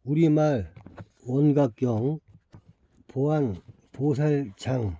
우리말 원각경 보안 보살장.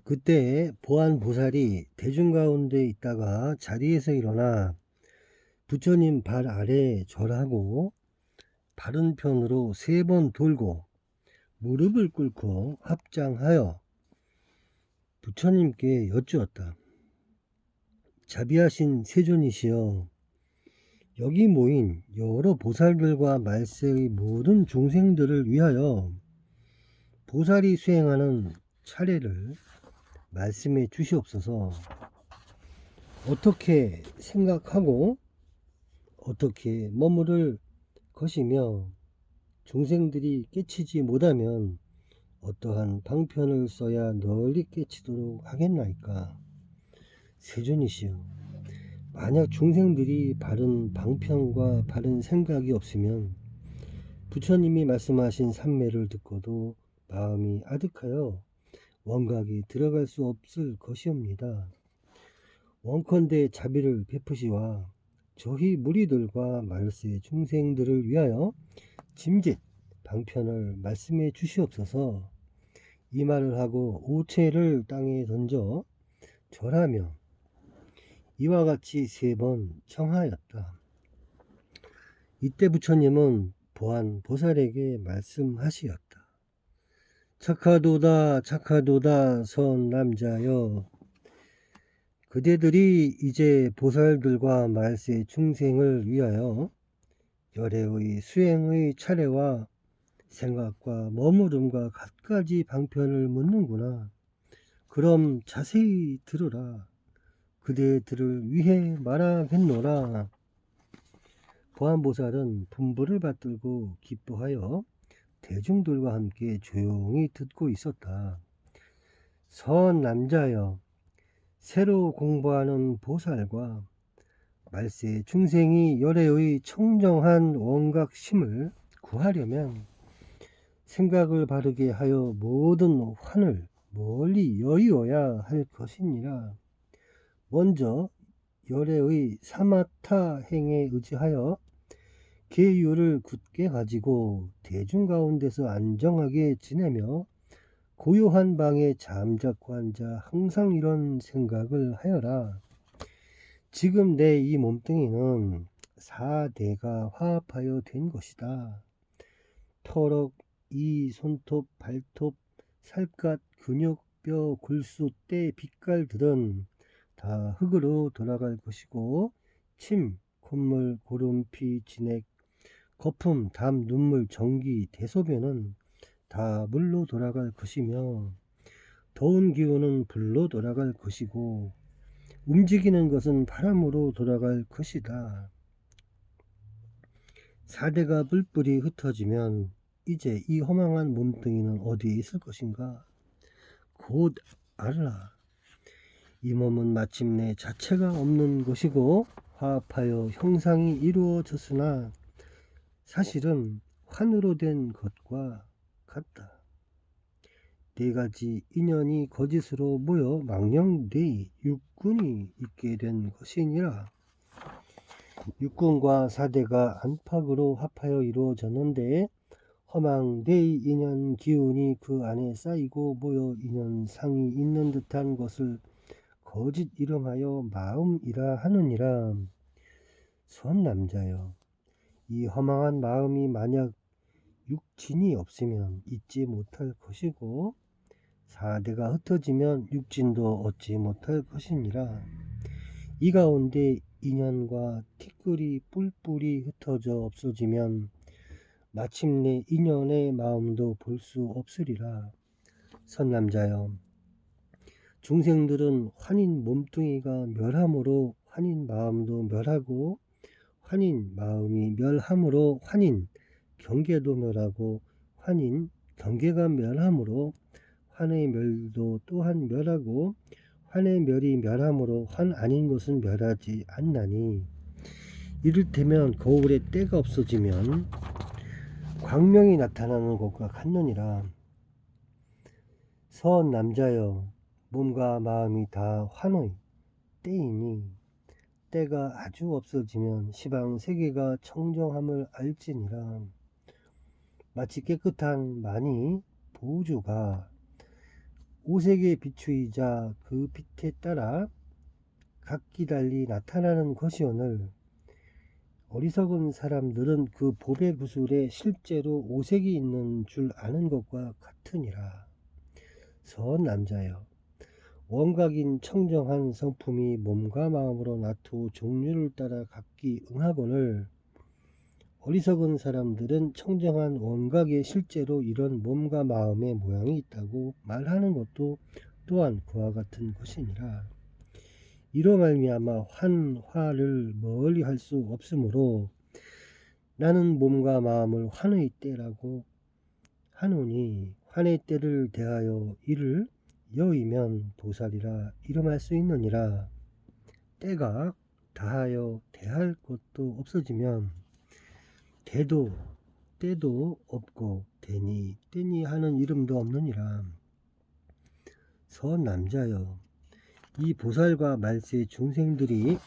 그때 보안 보살이 대중 가운데 있다가 자리에서 일어나 부처님 발 아래 절하고 바른 편으로 3번 돌고 무릎을 꿇고 합장하여 부처님께 여쭈었다. 자비하신 세존이시여, 여기 모인 여러 보살들과 말세의 모든 중생들을 위하여 보살이 수행하는 차례를 말씀해 주시옵소서. 어떻게 생각하고 어떻게 머무를 것이며 중생들이 깨치지 못하면 어떠한 방편을 써야 널리 깨치도록 하겠나이까. 세존이시여, 만약 중생들이 바른 방편과 바른 생각이 없으면 부처님이 말씀하신 삼매를 듣고도 마음이 아득하여 원각이 들어갈 수 없을 것이옵니다. 원컨대 자비를 베푸시와 저희 무리들과 말세 중생들을 위하여 짐짓 방편을 말씀해 주시옵소서. 이 말을 하고 오체를 땅에 던져 절하며 이와 같이 3번 청하였다. 이때 부처님은 보안 보살에게 말씀하시었다. 착하도다 착하도다 선 남자여, 그대들이 이제 보살들과 말세 중생을 위하여 열애의 수행의 차례와 생각과 머무름과 갖가지 방편을 묻는구나. 그럼 자세히 들으라. 그대들을 위해 말하겠노라. 보안보살은 분부를 받들고 기뻐하여 대중들과 함께 조용히 듣고 있었다. 선 남자여, 새로 공부하는 보살과 말세 중생이 열애의 청정한 원각심을 구하려면 생각을 바르게 하여 모든 환을 멀리 여의어야 할 것이니라. 먼저 열애의 사마타 행에 의지하여 계율을 굳게 가지고 대중 가운데서 안정하게 지내며 고요한 방에 잠자코 앉아 항상 이런 생각을 하여라. 지금 내 이 몸뚱이는 4대가 화합하여 된 것이다. 털럭, 이, 손톱, 발톱, 살갗, 근육, 뼈, 골수, 때, 빛깔들은 다 흙으로 돌아갈 것이고, 침, 콧물, 고름, 피, 진액, 거품, 담, 눈물, 전기, 대소변은 다 물로 돌아갈 것이며, 더운 기운은 불로 돌아갈 것이고, 움직이는 것은 바람으로 돌아갈 것이다. 4대가 뿔뿔이 흩어지면 이제 이 허망한 몸뚱이는 어디에 있을 것인가? 곧 알라. 이 몸은 마침내 자체가 없는 것이고 화합하여 형상이 이루어졌으나 사실은 환으로 된 것과 같다. 4가지 인연이 거짓으로 모여 망령되이 육군이 있게 된 것이니라. 육군과 4대가 안팎으로 합하여 이루어졌는데 허망되이 인연 기운이 그 안에 쌓이고 모여 인연상이 있는 듯한 것을 거짓 이름하여 마음이라 하느니라. 선 남자여, 이 허망한 마음이 만약 육진이 없으면 잊지 못할 것이고 4대가 흩어지면 육진도 얻지 못할 것이니라. 이 가운데 인연과 티끌이 뿔뿔이 흩어져 없어지면 마침내 인연의 마음도 볼 수 없으리라. 선남자여, 중생들은 환인 몸뚱이가 멸함으로 환인 마음도 멸하고 환인 마음이 멸함으로 환인 경계도 멸하고 환인 경계가 멸함으로 환의 멸도 또한 멸하고 환의 멸이 멸함으로 환 아닌 것은 멸하지 않나니, 이를테면 거울에 때가 없어지면 광명이 나타나는 것과 같느니라. 선 남자여, 몸과 마음이 다 환의 때이니 때가 아주 없어지면 시방 세계가 청정함을 알지니라. 마치 깨끗한 만이 보주가 오색의 비추이자 그 빛에 따라 각기 달리 나타나는 것이오늘 어리석은 사람들은 그 보배 구슬에 실제로 오색이 있는 줄 아는 것과 같으니라. 선 남자여, 원각인 청정한 성품이 몸과 마음으로 나투 종류를 따라 각기 응하거늘 어리석은 사람들은 청정한 원각에 실제로 이런 몸과 마음의 모양이 있다고 말하는 것도 또한 그와 같은 것이니라. 이로 말미암아 화를 멀리 할 수 없으므로 나는 몸과 마음을 환의 때라고 하노니 환의 때를 대하여 이를 여의면 도살이라 이름할 수 있느니라. 때가 다하여 대할 것도 없어지면 때도 없고 때니 하는 이름도 없느니라. 선 남자여, 이 보살과 말세 중생들이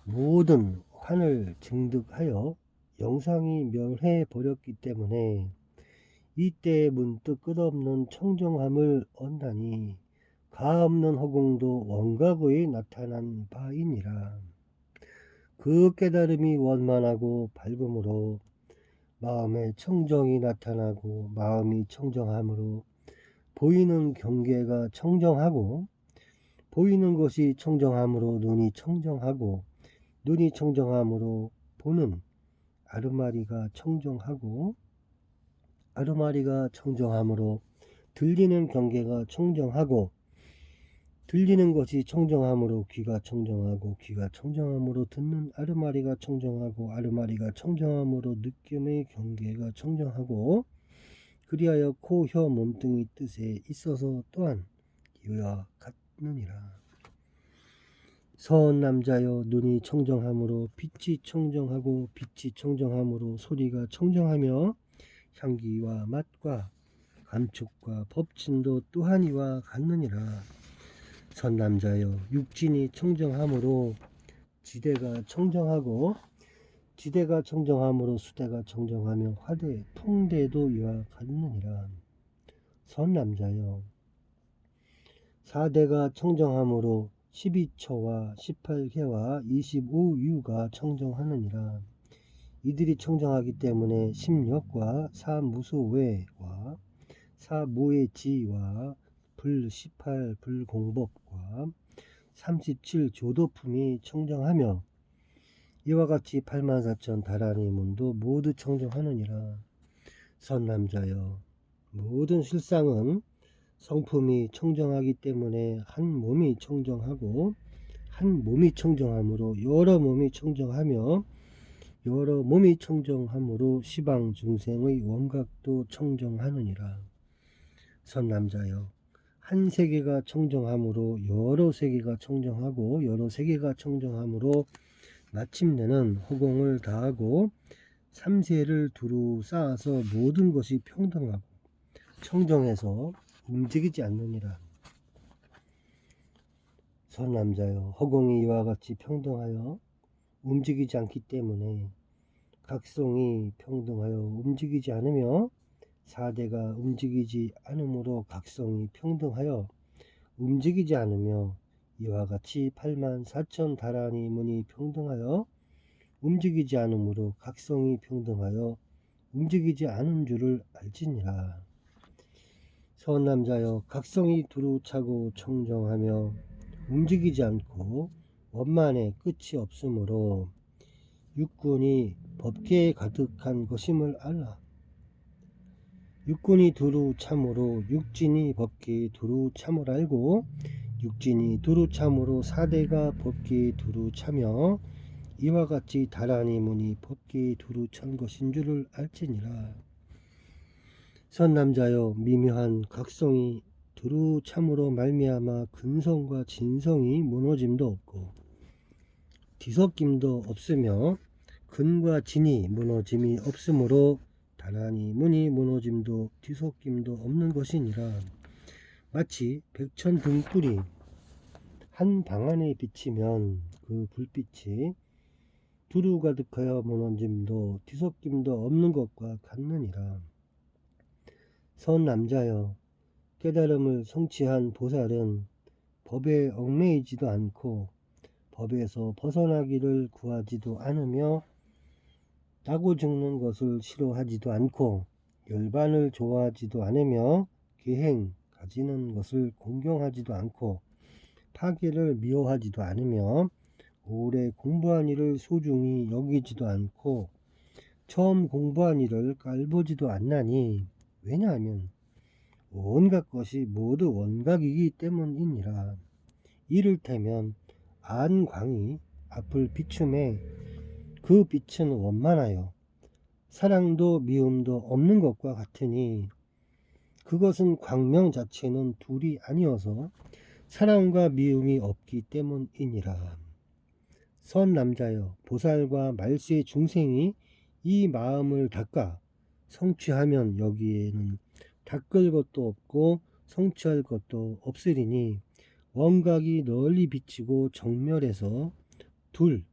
모든 환을 증득하여 영상이 멸해 버렸기 때문에 이때 문득 끝없는 청정함을 얻나니 가없는 허공도 원각의 나타난 바이니라. 그 깨달음이 원만하고 밝음으로 마음의 청정이 나타나고 마음이 청정함으로 보이는 경계가 청정하고 보이는 것이 청정함으로 눈이 청정하고 눈이 청정함으로 보는 아르마리가 청정하고 아르마리가 청정함으로 들리는 경계가 청정하고 들리는 것이 청정함으로 귀가 청정하고 귀가 청정함으로 듣는 아르마리가 청정하고 아르마리가 청정함으로 느낌의 경계가 청정하고 그리하여 코, 혀, 몸뚱이 뜻에 있어서 또한 이와 같느니라. 선 남자여, 눈이 청정함으로 빛이 청정하고 빛이 청정함으로 소리가 청정하며 향기와 맛과 감촉과 법진도 또한 이와 같느니라. 선 남자여, 육진이 청정함으로 지대가 청정하고 지대가 청정함으로 수대가 청정하며 화대, 통대도 이와 같느니라. 선 남자여, 사대가 청정함으로 12처와 18개와 25유가 청정하느니라. 이들이 청정하기 때문에 심력과 사무소외와 사무의지와 불18 불공법과 37 조도품이 청정하며 이와 같이 84,000 다라니 문도 모두 청정하느니라. 선 남자여, 모든 실상은 성품이 청정하기 때문에 한 몸이 청정하고 한 몸이 청정함으로 여러 몸이 청정하며 여러 몸이 청정함으로 시방 중생의 원각도 청정하느니라. 선 남자여, 한 세계가 청정함으로 여러 세계가 청정하고 여러 세계가 청정함으로 마침내는 허공을 다하고 삼세를 두루 쌓아서 모든 것이 평등하고 청정해서 움직이지 않느니라. 선 남자여, 허공이 이와 같이 평등하여 움직이지 않기 때문에 각성이 평등하여 움직이지 않으며 사대가 움직이지 않으므로 각성이 평등하여 움직이지 않으며 이와 같이 84,000 다라니 문이 평등하여 움직이지 않으므로 각성이 평등하여 움직이지 않은 줄을 알지니라. 선 남자여, 각성이 두루 차고 청정하며 움직이지 않고 원만의 끝이 없으므로 육군이 법계에 가득한 것임을 알라. 육군이 두루 참으로 육진이 법계에 두루 참을 알고 육진이 두루 참으로 사대가 법계에 두루 차며 이와 같이 다라니 문이 법계에 두루 찬 것인 줄을 알지니라. 선 남자여, 미묘한 각성이 두루 참으로 말미암아 근성과 진성이 무너짐도 없고 뒤섞임도 없으며 근과 진이 무너짐이 없으므로 다라니 문이 무너짐도 뒤섞임도 없는 것이니라. 마치 백천 등불이 한 방 안에 비치면 그 불빛이 두루 가득하여 무너짐도 뒤섞임도 없는 것과 같느니라. 선 남자여, 깨달음을 성취한 보살은 법에 얽매이지도 않고 법에서 벗어나기를 구하지도 않으며 나고 죽는 것을 싫어하지도 않고 열반을 좋아하지도 않으며 계행 가지는 것을 공경하지도 않고 파괴를 미워하지도 않으며 오래 공부한 일을 소중히 여기지도 않고 처음 공부한 일을 깔보지도 않나니 왜냐하면 온갖 것이 모두 원각이기 때문이니라. 이를테면 안광이 앞을 비춤에 그 빛은 원만하여 사랑도 미움도 없는 것과 같으니 그것은 광명 자체는 둘이 아니어서 사랑과 미움이 없기 때문이니라. 선 남자여, 보살과 말세 중생이 이 마음을 닦아 성취하면 여기에는 닦을 것도 없고 성취할 것도 없으리니 원각이 널리 비치고 정멸해서 둘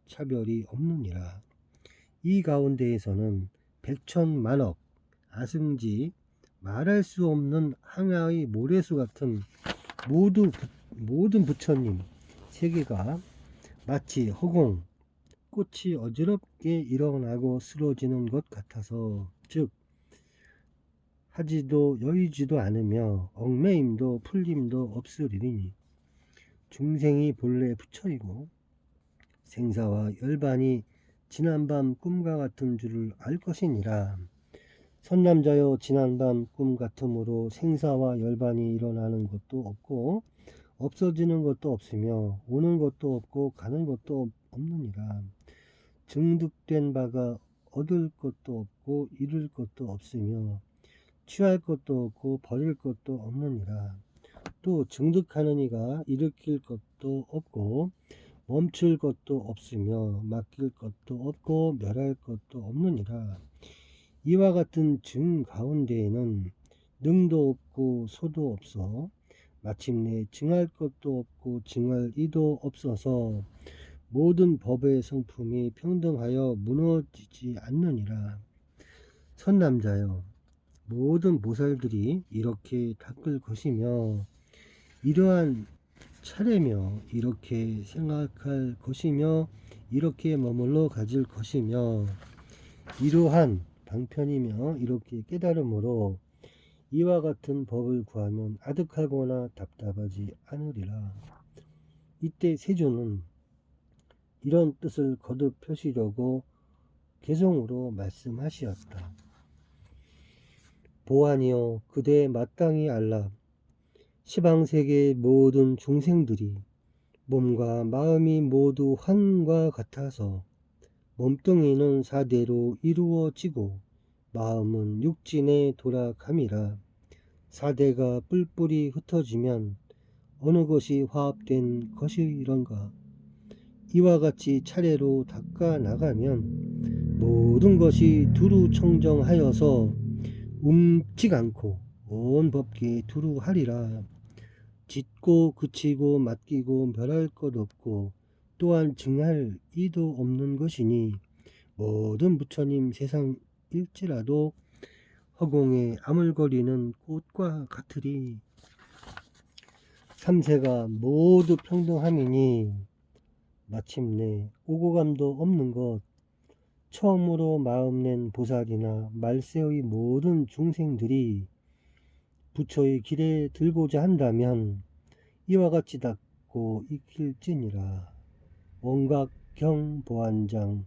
차별이 없느니라. 이 가운데에서는 백천만억 아승지 말할 수 없는 항아의 모래수 같은 모든 부처님 세계가 마치 허공 꽃이 어지럽게 일어나고 쓰러지는 것 같아서, 즉 하지도 여의지도 않으며 얽매임도 풀림도 없으리니 중생이 본래 부처이고 생사와 열반이 지난밤 꿈과 같은 줄을 알 것이니라. 선남자여, 지난밤 꿈 같으므로 생사와 열반이 일어나는 것도 없고 없어지는 것도 없으며 오는 것도 없고 가는 것도 없느니라. 증득된 바가 얻을 것도 없고 잃을 것도 없으며 취할 것도 없고 버릴 것도 없느니라. 또 증득하는 이가 일으킬 것도 없고 멈출 것도 없으며 맡길 것도 없고 멸할 것도 없느니라. 이와 같은 증 가운데에는 능도 없고 소도 없어 마침내 증할 것도 없고 증할 이도 없어서 모든 법의 성품이 평등하여 무너지지 않느니라. 선남자여, 모든 보살들이 이렇게 닦을 것이며 이러한 차례며 이렇게 생각할 것이며 이렇게 머물러 가질 것이며 이러한 방편이며 이렇게 깨달음으로 이와 같은 법을 구하면 아득하거나 답답하지 않으리라. 이때 세존은 이런 뜻을 거듭 표시려고 개성으로 말씀하시었다. 보아니여, 그대 마땅히 알라. 시방세계의 모든 중생들이 몸과 마음이 모두 환과 같아서 몸뚱이는 사대로 이루어지고 마음은 육진에 돌아감이라. 사대가 뿔뿔이 흩어지면 어느 것이 화합된 것이런가. 이와 같이 차례로 닦아 나가면 모든 것이 두루 청정하여서 움직 않고 온 법계 두루 하리라. 짓고 그치고 맡기고 멸할 것 없고 또한 증할 이도 없는 것이니 모든 부처님 세상일지라도 허공에 아물거리는 꽃과 같으리. 삼세가 모두 평등함이니 마침내 오고감도 없는 것, 처음으로 마음낸 보살이나 말세의 모든 중생들이 부처의 길에 들고자 한다면 이와 같이 닦고 익힐지니라. 원각경 보안장